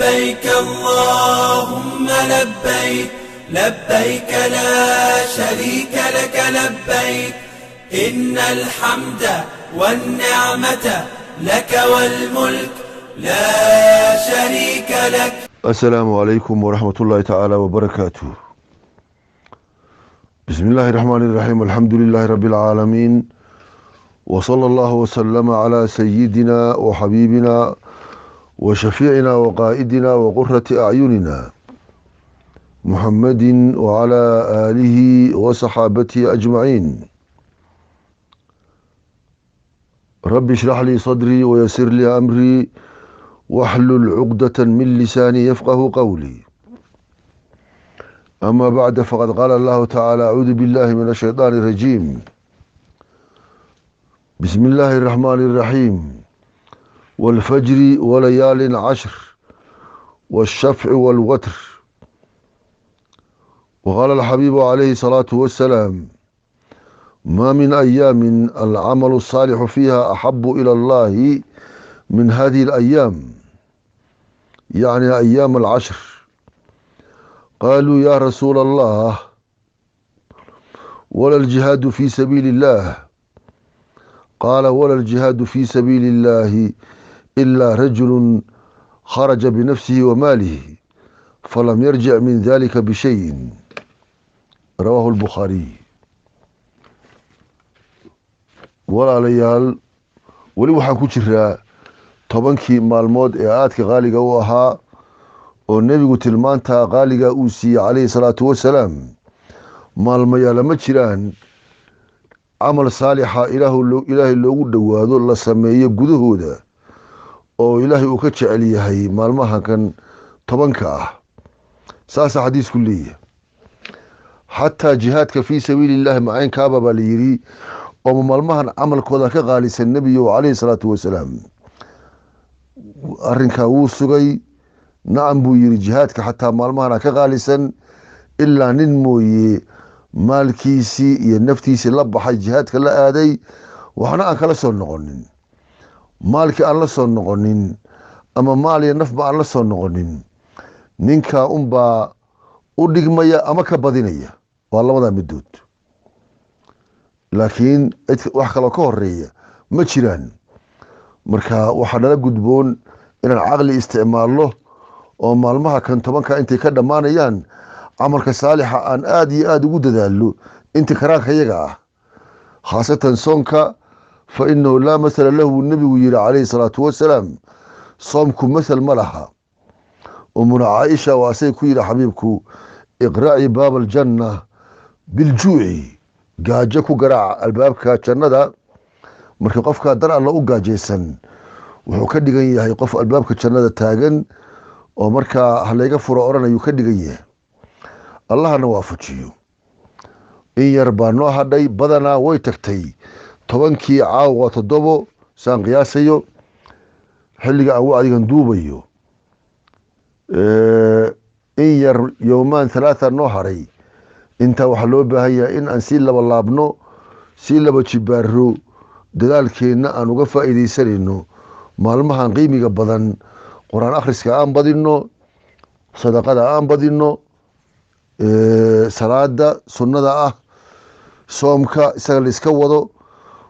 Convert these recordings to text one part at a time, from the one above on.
لبيك اللهم لبيك لبيك لا شريك لك لبيك إن الحمد والنعمة لك والملك لا شريك لك. السلام عليكم ورحمة الله تعالى وبركاته. بسم الله الرحمن الرحيم. الحمد لله رب العالمين، وصلى الله وسلم على سيدنا وحبيبنا وشفيعنا وقائدنا وقرة أعيننا محمد وعلى آله وصحابته أجمعين. رب اشرح لي صدري ويسر لي أمري واحلل عقدة من لساني يفقه قولي. أما بعد، فقد قال الله تعالى: أعوذ بالله من الشيطان الرجيم. بسم الله الرحمن الرحيم. والفجر وليال عشر والشفع والوتر. وقال الحبيب عليه الصلاة والسلام: ما من أيام العمل الصالح فيها أحب إلى الله من هذه الأيام، يعني أيام العشر. قالوا: يا رسول الله، ولا الجهاد في سبيل الله؟ قال: ولا الجهاد في سبيل الله إلا رجل خرج بنفسه وماله فلم يرجع من ذلك بشيء. رواه البخاري. walaalayaal, weli waxaan ku jiraa tobankii maalmood ee aadka qaaliga u ahaa oo nebigu tilmaanta qaaliga uu siiyey calayhi salaatu wasalaam. maalmayaala ma jiraan camal saalixa ilaahay loogu dhowaado la sameeyo gudahooda oo ilaahay uu ka jecel yahay maalmahankan tobanka ah. saasaa xadiisku leeyahay. xataa jihaadka fii sabiilillahi macaynkaaba baa la yidhi oo maalmahan camalkooda ka qaalisan nebiyo calayhi salaatu wasalaam. arrinkaa wuu sugay. nacam buu yidhi, jihaadka xataa maalmahana ka qaalisan, ilaa nin mooye maalkiisii iyo naftiisii la baxay jihaadka la aaday, waxna aan kala soo noqonin. maalkii aan la soo noqonin ama maal iyo nafba aan la soo noqonin, ninkaa unbaa u dhigmaya ama ka badinaya. waa labadaa midood, laakiin wax kaloo ka horeeya ma jiraan. marka waxaa nala gudboon inaan caqli isticmaalno oo maalmaha kan tobanka intay ka dhammaanayaan camalka saalixa aan aada iyo aada ugu dadaalno inta karaanka yaga ah, khaasatan soonka. fa inahu laa masala lahu buu nebigu yihi calayhi salaatu wasalaam. soomku masal ma laha. umuna caaisha waa asay ku yidhi xabiibku: iqraci baaba aljanna biljuuci. gaajo ku garaaca albaabka jannada. markii qofkaa dar alla u gaajaysan, wuxuu ka dhigan yahay qof albaabka jannada taagan oo markaa halayga furo odhanayuu ka dhigan yahay. allahana waafajiyo. in yar baa noo hadhay, badanaa way tagtay. tobankii caawa 7 saan qiyaasayo xilliga aan wacdigan duubayo. in yar yowmaan 3 noo haray. intaa waxaa loo baahan yahay in aan sii laba laabno, sii laba jibaaro, dadaalkeenna aan uga faa'iidaysanayno maalmahan qiimiga badan. qur-aan akhriska aan badinno, sadaqada aan badinno, salaada sunnada ah, soomka isaga la iska wado.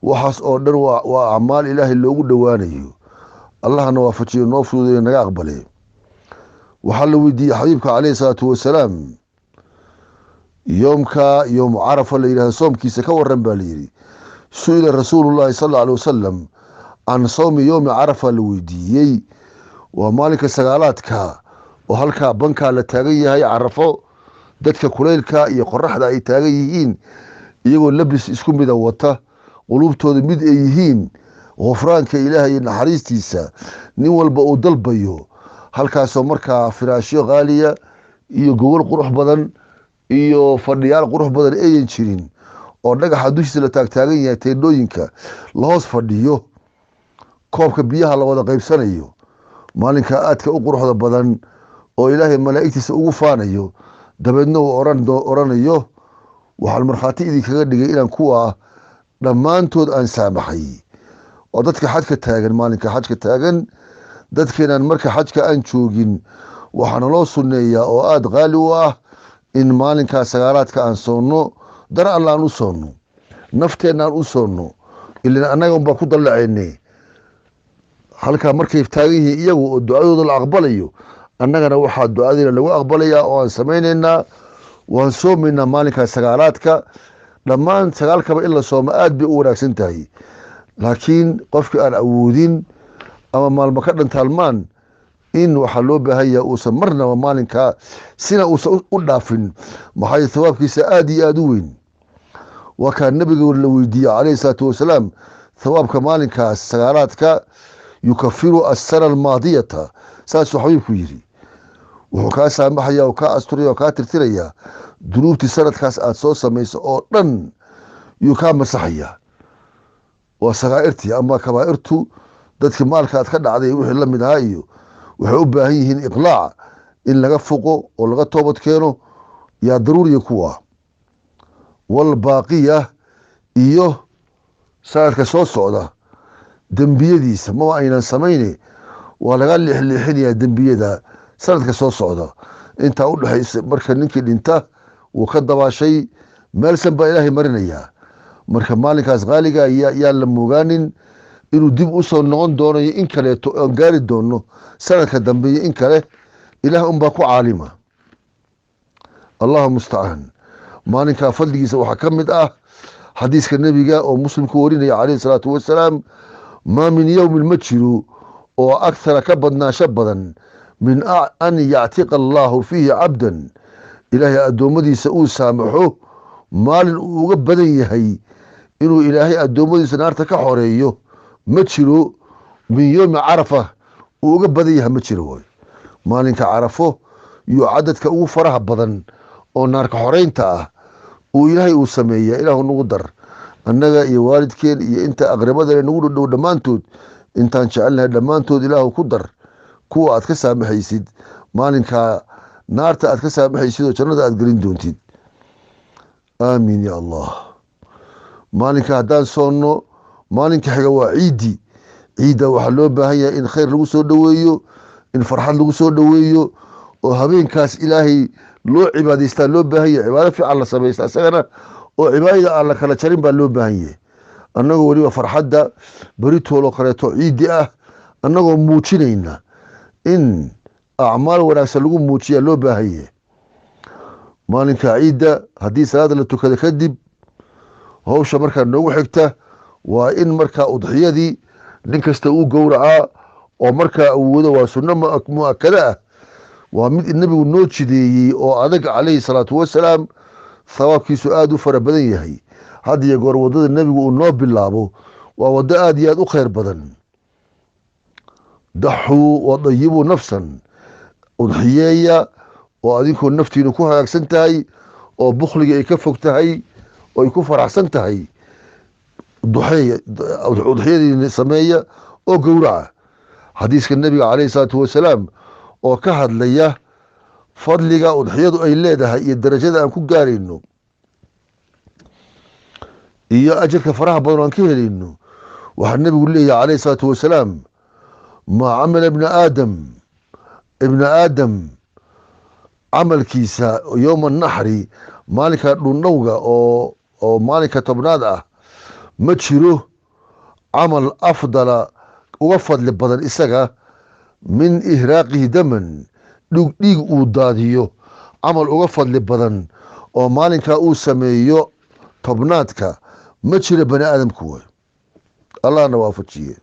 waxaas oo dhan waa acmaal ilaahay loogu dhowaanayo. allahna waafajiyo, noo fududeeyo, naga aqbale. waxaa la weydiiyey xabiibka calayhi salaatu wasalaam, yoomka yowmu carafa la yidhahdo soomkiisa ka waran baa layidhi. su-ila rasuulullahi sal alla alay wasalam can sawmi yowmi carafa la weydiiyey. waa maalinka sagaalaadka oo halkaa bankaa la taagan yahay carafo. dadka kulaylka iyo qoraxda ay taagan yihiin, iyagoo labis isku mida wata, qulubtooda mid ay yihiin, khufraanka ilaahay iyo naxariistiisa nin walba uu dalbayo. halkaasoo markaa firaashyo qaaliya iyo gogol qurux badan iyo fadhiyaal qurux badan ayan jirin, oo dhagaxa dushiisa la taagtaagan yahay, teendhooyinka la hoos fadhiyo, koobka biyaha la wada qaybsanayo. maalinka aadka u quruxda badan oo ilaahay malaa'igtiisa ugu faanayo. dabeedna uu oranayo: waxaan markhaati idinkaga dhigay inaan kuwa dhammaantood aan saamaxay. oo dadka xajka taagan, maalinka xajka taagan, dadkeenan marka xajka aan joogin waxaana loo sunneeyaa oo aada qaali u ah in maalinkaa sagaalaadka aan soonno dar alla aan u soonno nafteenna aan u soonno ilan annaga unbaa ku dallaceyne halkaa markay taagan yihiin iyagu oo ducadooda la aqbalayo annagana waxaa ducadiina lagu aqbalayaa oo aan samaynaynaa waan soomaynaa maalinkaa sagaalaadka dhammaan sagaalkaba in la soomo aada bay u wanaagsan tahay laakiin qofkii aan awoodin ama maalmo ka dhantaalmaan in waxaa loo baahan yaha uusan marnaba maalinkaa sina uusan u dhaafin maxaa thawaabkiisa aada iyo aada u weyn waa kaa nabiga la weydiiyey calayhi salaatu wasalaam thawaabka maalinkaas sagaalaadka yukafiru asana almaadiyata saasuu xabiibku yidhi wuxuu kaa saamaxaya oo kaa asturaya oo kaa tirtirayaa dunuubtii sanadkaas aada soo samayso oo dhan yuu kaa masaxaya waa sakaa'irtii ama kabaa'irtu dadkii maalka aad ka dhacday wixii la mid ahaa iyo waxay u baahan yihiin iqlaac in laga foqo oo laga toobad keeno yaa daruuriya kuwa walbaaqiya iyo sanadka soo socda dembiyadiisa maba aynan samayne waa laga leexleexinayaa dembiyada sanadka soo socda intaa u dhexaysa marka ninkii dhinta wuu ka dabaashay meelsan baa ilaahay marinayaa marka maalinkaas qaaliga yaan la mogaanin inuu dib u soo noqon doonayo in kaleeto aan gaari doono sanadka dambe iyo in kale ilaah unbaa ku caalima allahu mustacaan maalinkaa fadligiisa waxaa ka mid ah xadiiska nebiga oo muslimku warinaya calayhi salaatu wasalaam maa min yowmin ma jiro oo akhara ka badnaasho badan min an yactiqa allaahu fiihi cabdan ilaahay addoommadiisa uu saamaxo maalin uu uga badan yahay inuu ilaahay addoommadiisa naarta ka xoreeyo ma jiro min yowmi carafa uu uga badan yahay ma jiro way maalinka carafo iyo cadadka ugu faraha badan oo naarka xoreynta ah uu ilaahay uu sameeya ilaahu nagu dar annaga iyo waalidkeen iyo inta aqrabadale nagu dhodhow dhammaantood intaan jecelnahay dhammaantood ilaahu ku dar kuwa aad ka saamaxaysid maalinkaa naarta aad ka saamaxaysid oo jannada aad gelin doontid aamiin ya allah maalinka haddaan soonno maalinka xiga waa ciiddi ciidda waxaa loo baahan yahay in khayr lagu soo dhoweeyo in farxad lagu soo dhoweeyo oo habeenkaas ilaahay loo cibaadaystaa loo baahan yahay cibaado fiican la samaysta isagana oo cibaadada aan la kala jarin baa loo baahan yahay annagoo weliba farxadda beritooloo kaleeto ciiddi ah annagoo muujinayna in acmaal wanaagsan lagu muujiyaa loo baahan yahay maalinka ciidda haddii salaada la tukada kadib hawsha markaa noogu xigta waa in markaa udxiyadii nin kasta uu gowracaa oo markaa awoodo waa sunno mu-akada ah waa mid nebigu noo jideeyey oo adag calayhi salaatu wasalaam thawaabkiisu aada u fara badan yahay had iyo goor waddada nebigu uu noo bilaabo waa waddo aada iyo aada u khayr badan daxuu wadayibuu nafsan udxiyeeya oo adinkoo naftiinu ku hagaagsan tahay oo bukhliga ay ka fog tahay oo ay ku faraxsan tahay udxiyadiina sameeya oo gowraca xadiiska nebiga calayhi salaatu wasalaam oo ka hadlaya fadliga udxiyadu ay leedahay iyo darajada aan ku gaarayno iyo ajarka faraha badan aan ka helayno waxaa nebigu leeyahay calayhi salaatu wasalaam maa camila ibna aadam camalkiisa yowma naxri maalinka dhundhowga oo maalinka tobnaad ah ma jiro camal afdala uga fadli badan isaga min ihraaqihi daman dhiig uu daadiyo camal uga fadli badan oo maalinkaa uu sameeyo tobnaadka ma jiro bani aadamku way allahna waafajiye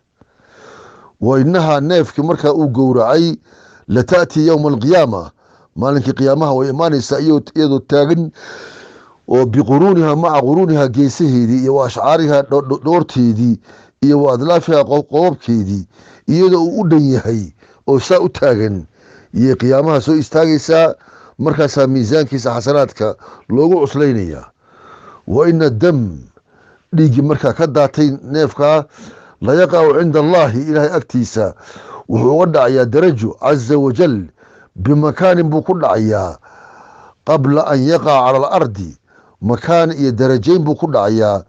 wa inahaa neefkii markaa uu gowracay lata'tii yowma alqiyaama maalinkii qiyaamaha way imaanaysaa iyadoo taagan oo biquruuniha maca quruuniha geesaheedii iyo wa ashcaariha dhoorteedii iyo wa adlaafiha qodobkeedii iyadoo uu u dhan yahay oo saa u taagan iyay qiyaamaha soo istaagaysaa markaasaa miisaankiisa xasanaadka loogu cuslaynayaa wa ina dam dhiiggii markaa ka daatay neefkaa la yaqacu cinda allaahi ilaahay agtiisa wuxuu uga dhacayaa darajo caza wajal bimakaanin buu ku dhacayaa qabla an yaqaca cala alardi makaan iyo darajayn buu ku dhacayaa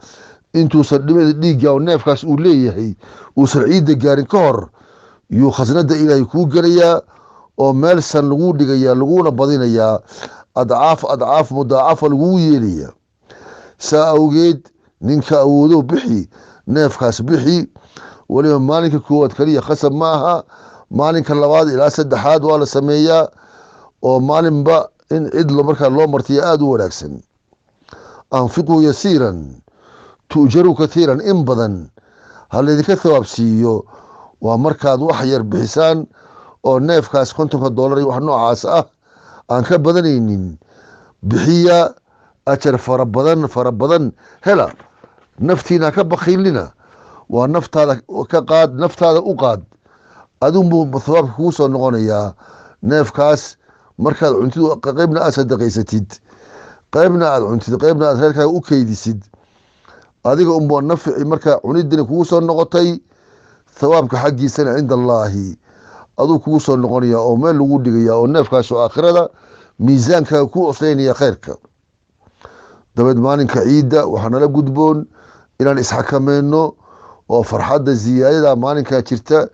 intuusan dhimada dhiigga oo neefkaas uu leeyahay uusan ciidda gaarin ka hor yuu khasnada ilaahay kuu gelayaa oo meel san laguu dhigayaa laguna badinayaa adcaaf mudaacafa laguu yeelayaa saa awgeed ninka awoodo bixi neefkaas bixi weliba maalinka koowaad kaliya khasab ma aha maalinka labaad ilaa saddexaad waa la sameeyaa oo maalinba in cidlo markaa loo martiya aada u wanaagsan anfiquu yasiiran tu'jaru kathiiran in badan ha laydinka thawaab siiyo waa markaad wax yar bixisaan oo neefkaas $50 wax noocaas ah aan ka badanaynin bixiya ajar fara badan hela naftiina ka bakhiilina waa naftaada ka qaad naftaada u qaad adunbuu thawaabka kugu soo noqonayaa neefkaas markaad cuntidu qaybna aad sadaqaysatid qaybna aad cuntid qaybna aad reerkaaga u keydisid adiga unbuu nafci markaa cunidina kugu soo noqotay thawaabka xaggiisana cinda allaahi aduu kugu soo noqonaya oo meel lagu dhigaya oo neefkaas oo aakhirada miisaankaaga ku oslaynaya khayrka dabeed maalinka ciidda waxaa nala gudboon inaan isxakamayno oo farxadda ziyaadada maalinkaa jirta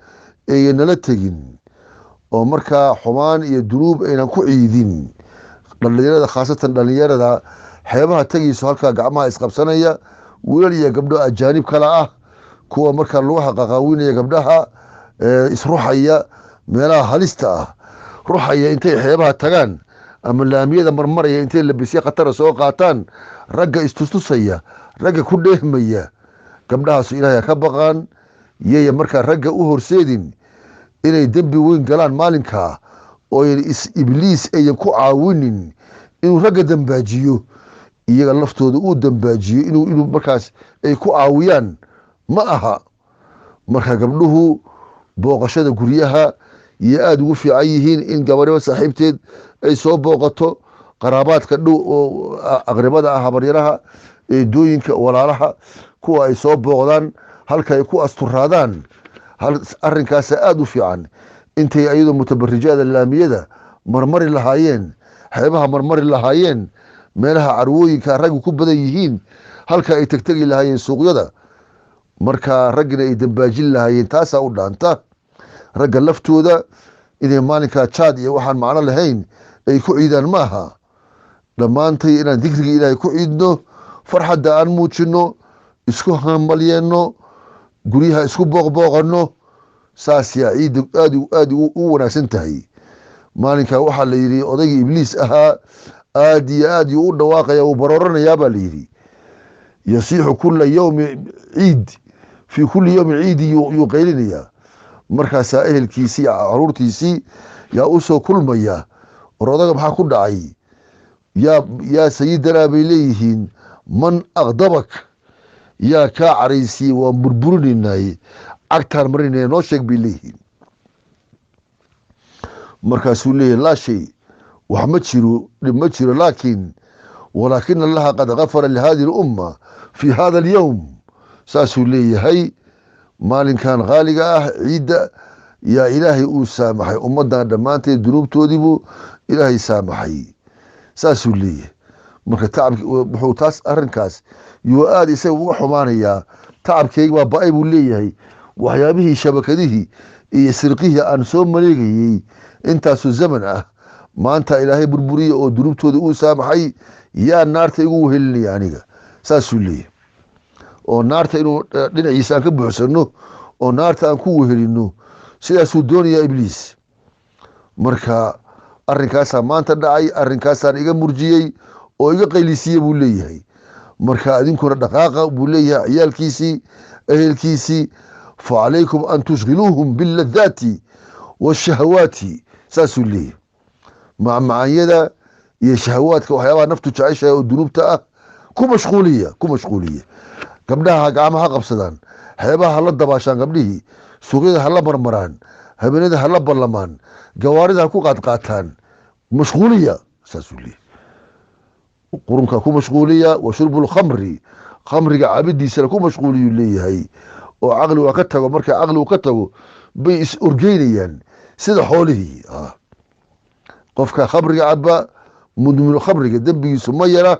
eeyan nala tegin oo markaa xumaan iyo dunuub aynan ku ciidin dhalinyarada khaasatan dhalinyarada xeebaha tegayso halkaa gacmaha isqabsanaya wiilal iyo gabdho ajaanib kale ah kuwa markaa lugaha qaqaawinaya gabdhaha isruxaya meelaha halista ah ruxaya intay xeebaha tagaan ama laamiyada marmaraya intay labisya khatara soo qaataan ragga istustusaya ragga ku dheehmaya gabdhahaasu ilaahay ka baqaan yaya markaa ragga u horseedin inay dembi weyn galaan maalinkaa oo ibliis ayan ku caawinin inuu ragga dambaajiyo iyaga laftooda uu dambaajiyo inuu markaas ay ku caawiyaan ma aha marka gabdhuhu booqashada guryaha iyo aada ugu fiican yihiin in gabadhaba saaxiibteed ay soo booqato qaraabaadka dhow oo aqribada ah habaryaraha eedooyinka walaalaha kuwa ay soo booqdaan halka ay ku asturaadaan arrinkaasa aada u fiican intay ayadoo mutabarijaada laamiyada marmari lahaayeen xeebaha marmari lahaayeen meelaha carwooyinka raggu ku badan yihiin halka ay tegtegi lahaayeen suuqyada markaa raggina ay dambaajin lahaayeen taasaa u dhaanta ragga laftooda inay maalinkaa jaad iyo waxaan macno lahayn ay ku ciidaan ma aha dhammaantay inaan dikriga ilaahay ku ciidno farxadda aan muujino isku hambalyeeno guryaha isku booqbooqano saas yaa ciidda aada u wanaagsan tahay maalinkaa waxaa la yidhi odaygii ibliis ahaa aada iyo aad yuu u dhawaaqaya uu barooranayaa baa la yidhi yasiixu kula yowmi ciid fii kulli yowmi ciidi yuu qaylinayaa markaasaa ehelkiisii caruurtiisii yaa u soo kulmaya war odaga maxaa ku dhacay yaa sayidanaa bay leeyihiin man aqdabak yaa kaa caraysiiyey waan burburinaynaye cagtaan marinaya noo sheeg bay leeyihiin markaasuu leeyahy laa shay wax ma jiro dhib ma jiro walaakina allaha qad gafara lihadihi lumma fi hada alyowm saasuu leeyahay maalinkan qaaliga ah ciidda yaa ilaahay uu saamaxay ummadan dhammaanteed dunuubtoodiibuu ilaahay saamaxay saasuu leeyahay marka tacabki wuxuu taas arrinkaas yuu aada isaga uga xumaanayaa tacabkeyga waa ba-ay buu leeyahay waxyaabihii shabakadihii iyo sirqihii aan soo maleegayey intaasoo zaman ah maanta ilaahay burburiya oo dunuubtooda uu saamaxay yaa naarta igu wehelinaya aniga saasuu leeyahay oo naarta inuu dhinaciisa aan ka buuxsano oo naarta aan ku wehelino sidaasuu doonayaa ibliis marka arrinkaasaa maanta dhacay arrinkaasaan iga murjiyey oo iga qaylisiiye buu leeyahay marka adinkuna dhaqaaqa buu leeyahay ciyaalkiisii ehelkiisii facalaykum an tushgiluuhum biladaati waashahawaati saasuu leeyahay macmacaanyada iyo shahawaadka waxyaabaha naftu jeceshahay oo dunuubta ah ku mashquuliya gabdhaha gacma ha qabsadaan xeebaha hala dabaashaan gabdhihii suuqyada hala marmaraan habeenada hala ballamaan gawaarida ha ku qaadqaataan mashquuliya saasuu leeyahy qurunka ku mashquuliya wa shurbu lkhamri khamriga cabidiisana ku mashquuliyuu leeyahay oo caqli waa ka tago marka caqli uu ka tago bay is orgeynayaan sida xoolihii qofka khamriga caba mudminu khamriga dembigiisu ma yara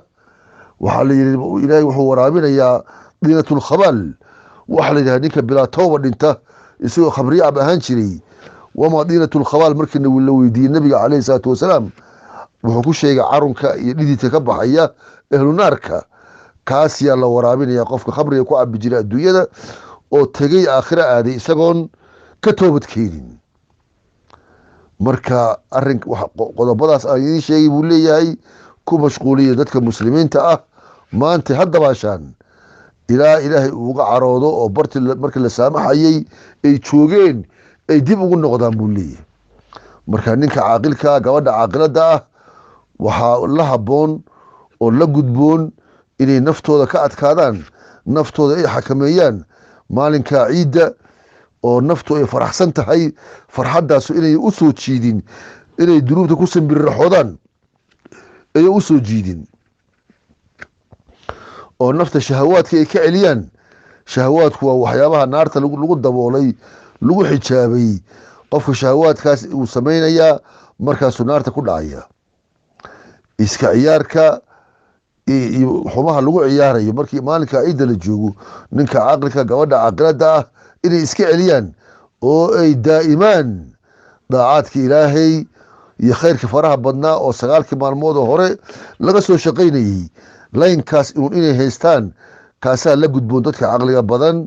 waxaa la yidhi ilaahay wuxuu waraabinayaa diinatulkhabaal waxaa la yidhaha ninka bilaa tooba dhinta isagoo khamriyo cab ahaan jiray وما دينة الخوال مركن لو يدين النبي عليه الصلاة والسلام وحكو شيء عرنك يدي تكبح إياه أهل نارك كاسيا لو ورابين يا قفك خبر يكو عب بجراء الدوية أو تجي آخرة هذه سجون كتوبة كيرين مركا أرنك قضبضاس أي شيء يقول لي هاي كو مشغولية ذاتك المسلمين تأه ما أنت هذا باشان إلهي وقع عروضه أو برت مركا اللي سامح أي تشوغين أي ديب وقلنا قدام بولي مركا نينك عاقلك قوانا عاقلة ده وحا الله بون ولا قدبون إني نفتو ذا كأت كادان نفتو ذا إي حكميان مالنك عيدة oo naftu ay faraxsan tahay farxadaas inay u soo jiidin inay dunuubta ku sambirraxodaan ay u soo jiidin oo nafta shahawaadka ay ka celiyaan shahawaadku waa waxyaabaha naarta lagu daboolay lagu xijaabay qofka shahawaadkaas uu sameynaya markaas naarta ku dhacaya iska ciyaarka iyo xumaha lagu ciyaarayo markii maalinka ciidda la joogo ninka aqalka gabadha aqalada ah inay iska celiyaan oo ay daa'imaan daacadka ilaahay iyo khayrka faraha badnaa oo 9 maalmood hore laga soo shaqeynayay laynkaas inay haystaan kaasaa la gudboon dadka aqliga badan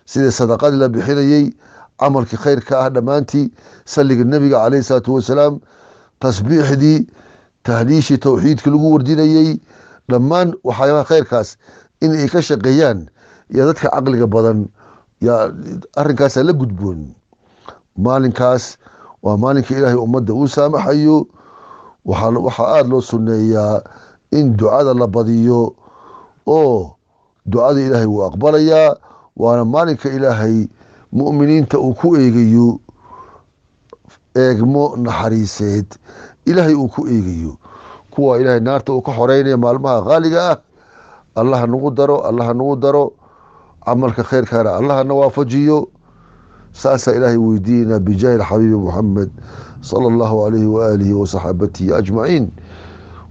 sida sadaqada la bixinayay amalka khayrka ah dhamaantii salliga nabiga kaleey salaatu wasalaam tasbiixdii tahliishi tawxiidka lagu wardinayay dhamaan waxyaabaha khayrkaas in ay ka shaqeeyaan iyo dadka aqliga badan يا أرنكاس لا جدبون مالنكاس ومالنك إلهي أمده وسامحيو وحقاد له سنية إن دعاء الله بديو أو دعاء إلهي وأقبليا وأنا مالك إلهي مؤمنين تأكو إيجيو إيجمو نحريسيد إلهي أكو إيجيو كوا إلهي نار تأكو حريني مالمها غالية الله نقدره عملك خير كان الله نوافجيه ساسا إلهي ويدينا بجاه الحبيب محمد صلى الله عليه وآله وصحبته أجمعين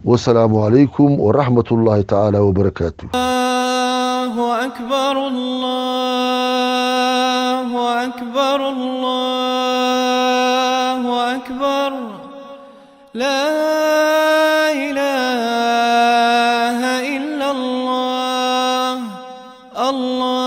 والسلام عليكم ورحمة الله تعالى وبركاته. الله أكبر الله أكبر الله أكبر لا إله إلا الله الله